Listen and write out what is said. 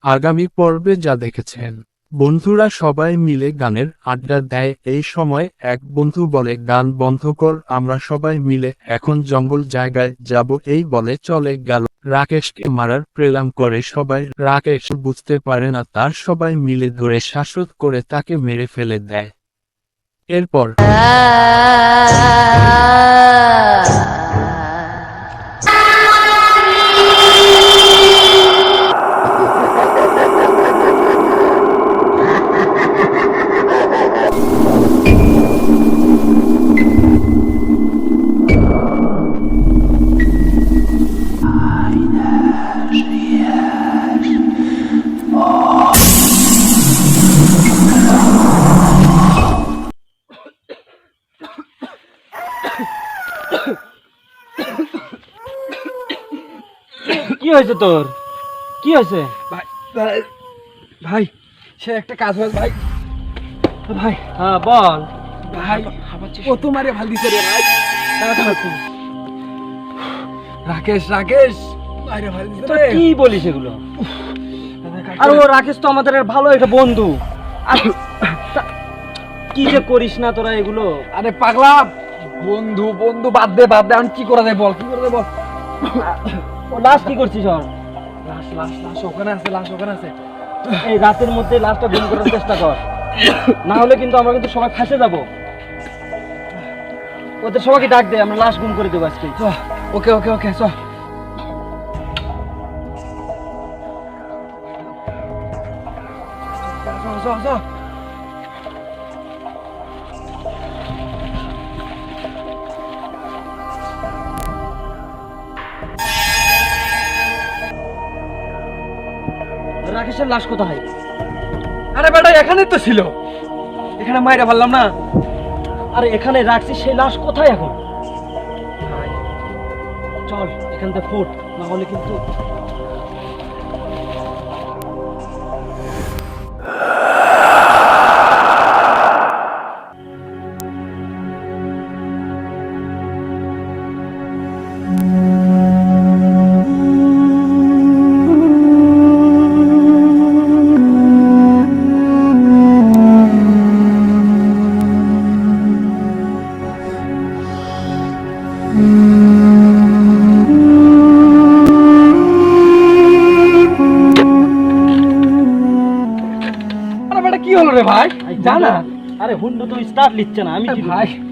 আগামী পর্বে যা দেখেছেন, বন্ধুরা সবাই মিলে গানের আড্ডা দেয়। এই সময় এক বন্ধু বলে, গান বন্ধ কর, আমরা সবাই মিলে এখন জঙ্গল জায়গায় যাব। এই বলে চলে গেল। রাকেশকে মারার প্ল্যান করে সবাই। রাকেশ বুঝতে পারে না, তার সবাই মিলে ধরে শ্বাসরোধ করে তাকে মেরে ফেলে দেয়। এরপর কি হয়েছে তোর? কি হয়েছে? ভাই ভাই ভাই সে একটা কাজ হয় ভাই। ভাই হ্যাঁ বল। ভাই ও তোমারে ভাল দিছে রে ভাই। রাকেশ রাকেশ মাইরে ভাল দিছে তোর রে। কি বলিস এগুলো? আর ও রাকেশ তো আমাদের ভালো একটা বন্ধু। আর কি যে করিস না তোরা এগুলো? আরে পাগলা, বন্ধু বন্ধু বাদ দে আমি কি করা যায় বল, কি করা যায় বল। ও লাশ কি করছিস? ওর লাশ লাশ লাশ ওখানে আছে, লাশ ওখানে আছে। এই রাতের মধ্যে লাশটা গুম করার চেষ্টা কর, না হলে কিন্তু আমরা কিন্তু সবাই ফাঁসে যাব। ওদের সবাইকে ডাক দে, আমরা লাশ গুম করে দেবো আজকে। ওকে ওকে ওকে চ। রাকেশের লাশ কোথায়? আরে বেটা এখানেই তো ছিল, এখানে মাইরা ফেললাম না। আরে এখানে রাখছি, সেই লাশ কোথায় এখন? চল এখান থেকে ফুট, না হলে কিন্তু আরে বেটা কি হলো রে ভাই? জানা আরে হুন্ডু তো স্টার্ট নিচ্ছে না, আমি কি ভাই করব?